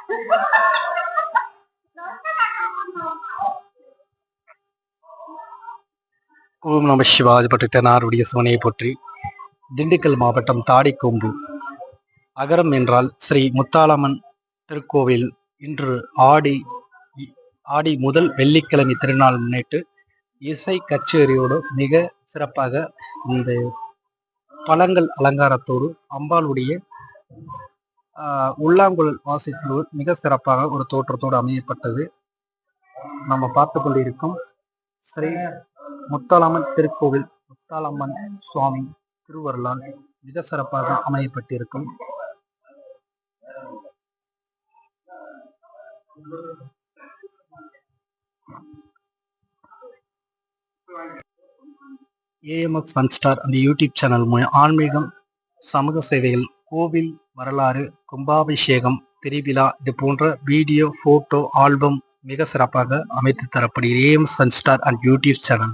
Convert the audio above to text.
ஓம் நம சிவாய பற்றி தென்னாருடைய சிவனையை போற்றி. திண்டுக்கல் மாவட்டம் தாடிக்கொம்பு அகரம் என்றால் ஸ்ரீ முத்தாலம்மன் திருக்கோவில் இன்று ஆடி முதல் வெள்ளிக்கிழமை திருநாள் முன்னிட்டு இசை கச்சேரியோடு மிக சிறப்பாக இந்த பழங்கள் அலங்காரத்தோடு அம்பாளுடைய உள்ளாங்குழல் வாசித்தோடு மிக சிறப்பாக ஒரு தோற்றத்தோடு அமையப்பட்டது. நம்ம பார்த்து கொண்டிருக்கும் ஸ்ரீ முத்தாலம்மன் திருக்கோவில் முத்தாலம்மன் சுவாமி திருவருளால் மிக சிறப்பாக அமையப்பட்டிருக்கும். AMS Sun Star அந்த யூடியூப் சேனல் மூலம் ஆன்மீகம், சமூக சேவைகள், கோவில் வரலாறு, கும்பாபிஷேகம், திருவிழா இது போன்ற வீடியோ, போட்டோ, ஆல்பம் மிக சிறப்பாக அமைத்து தரப்படுகிறது. AMS Sun Star and YouTube channel.